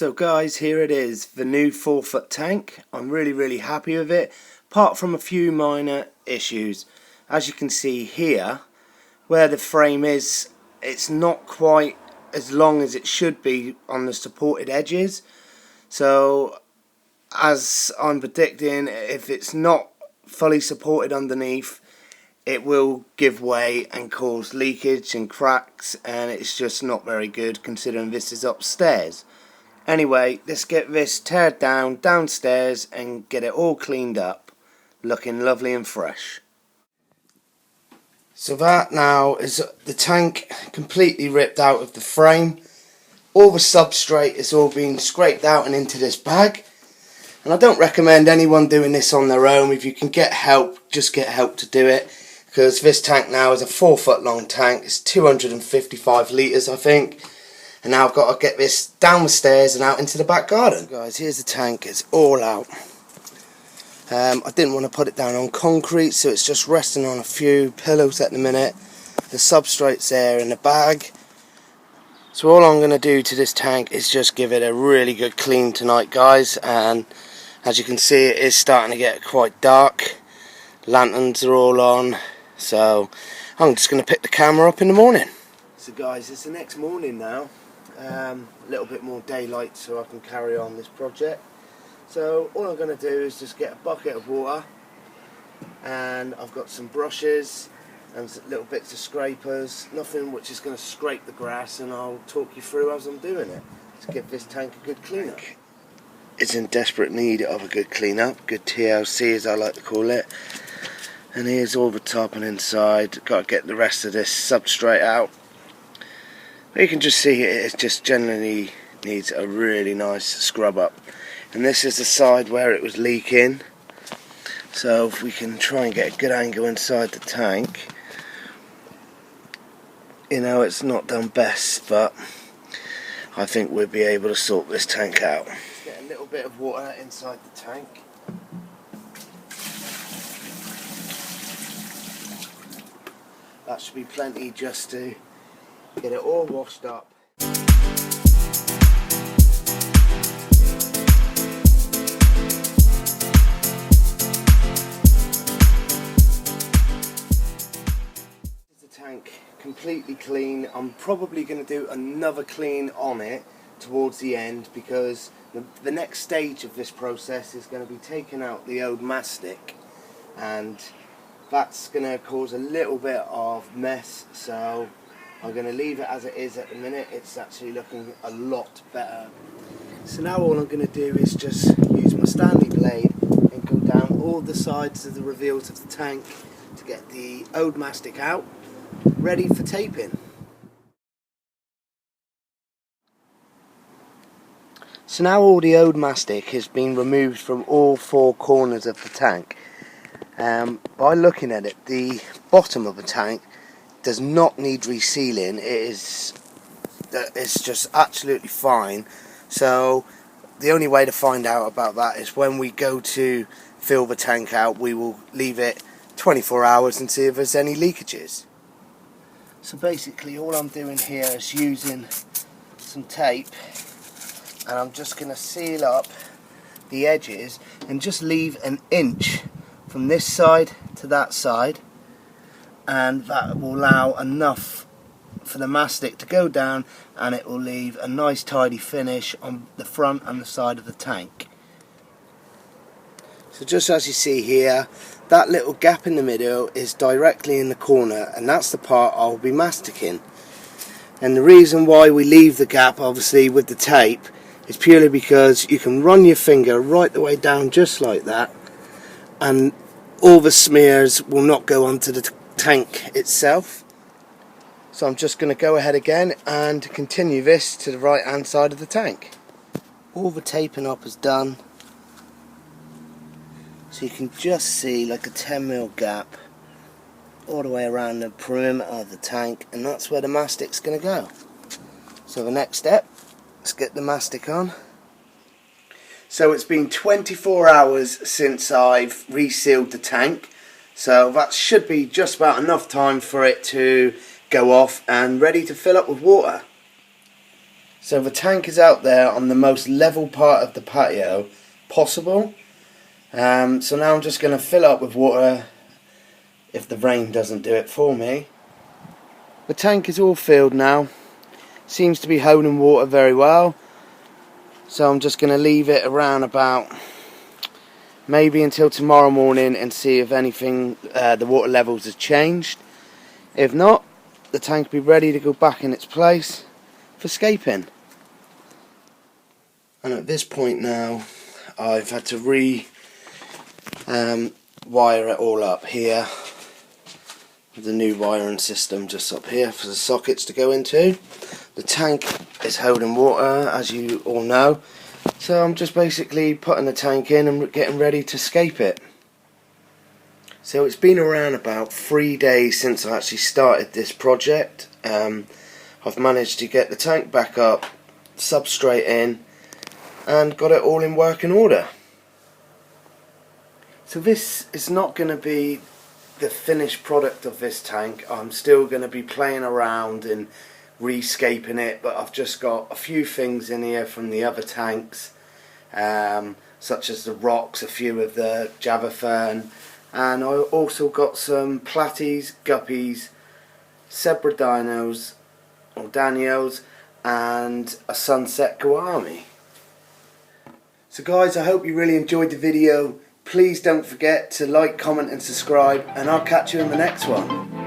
So guys, here it is, the new 4-foot tank. I'm really happy with it, apart from a few minor issues. As you can see here, where the frame is, it's not quite as long as it should be on the supported edges. So as I'm predicting, if it's not fully supported underneath, it will give way and cause leakage and cracks, and it's just not very good considering this is upstairs. Anyway, let's get this teared down downstairs and get it all cleaned up, looking lovely and fresh. So that now is the tank completely ripped out of the frame. All the substrate is all being scraped out and into this bag. And I don't recommend anyone doing this on their own. If you can get help, just get help to do it. Because this tank now is a 4-foot long tank. It's 255 litres, I think. And now I've got to get this down the stairs and out into the back garden. Guys, here's the tank. It's all out. I didn't want to put it down on concrete, so it's just resting on a few pillows at the minute. The substrate's there in the bag. So all I'm going to do to this tank is just give it a really good clean tonight, guys. And as you can see, it is starting to get quite dark. Lanterns are all on. So I'm just going to pick the camera up in the morning. So guys, it's the next morning now. A little bit more daylight so I can carry on this project. So all I'm going to do is just get a bucket of water, and I've got some brushes and little bits of scrapers, nothing which is going to scrape the grass, and I'll talk you through as I'm doing it to give this tank a good clean up. It's in desperate need of a good clean up, good TLC as I like to call it. And here's all the top and inside. Got to get the rest of this substrate out. But you can just see it just generally needs a really nice scrub up. And this is the side where it was leaking. So if we can try and get a good angle inside the tank. You know, it's not done best, but I think we'll be able to sort this tank out. Let's get a little bit of water inside the tank. That should be plenty just to get it all washed up. The tank completely clean. I'm probably going to do another clean on it towards the end, because the next stage of this process is going to be taking out the old mastic, and that's going to cause a little bit of mess, so I'm going to leave it as it is at the minute. It's actually looking a lot better. So now all I'm going to do is just use my Stanley blade and go down all the sides of the reveals of the tank to get the old mastic out, ready for taping. So now all the old mastic has been removed from all four corners of the tank. By looking at it, the bottom of the tank does not need resealing. It's just absolutely fine. So the only way to find out about that is when we go to fill the tank out, we will leave it 24 hours and see if there's any leakages. So basically all I'm doing here is using some tape, and I'm just going to seal up the edges and just leave an inch from this side to that side, and that will allow enough for the mastic to go down, and it will leave a nice tidy finish on the front and the side of the tank. So just as you see here, that little gap in the middle is directly in the corner, and that's the part I'll be masticking. And the reason why we leave the gap obviously with the tape is purely because you can run your finger right the way down just like that, and all the smears will not go onto the tank itself. So I'm just going to go ahead again and continue this to the right hand side of the tank. All the taping up is done, so you can just see like a 10mm gap all the way around the perimeter of the tank, and that's where the mastic's going to go. So the next step, let's get the mastic on. So it's been 24 hours since I've resealed the tank, so that should be just about enough time for it to go off and ready to fill up with water. So the tank is out there on the most level part of the patio possible. So now I'm just going to fill up with water if the rain doesn't do it for me. The tank is all filled now. Seems to be holding water very well. So I'm just going to leave it around about maybe until tomorrow morning and see if anything, the water levels have changed. If not, the tank will be ready to go back in its place for scaping. And at this point now, I've had to wire it all up here. The new wiring system just up here for the sockets to go into. The tank is holding water, as you all know, so I'm just basically putting the tank in and getting ready to scape it. So it's been around about 3 days since I actually started this project. I've managed to get the tank back up, substrate in, and got it all in working order. So this is not going to be the finished product of this tank. I'm still going to be playing around and rescaping it, but I've just got a few things in here from the other tanks, such as the rocks, a few of the Java fern, and I also got some platies, guppies, zebra dinos or danios, and a sunset gourami. So guys, I hope you really enjoyed the video. Please don't forget to like, comment and subscribe, and I'll catch you in the next one.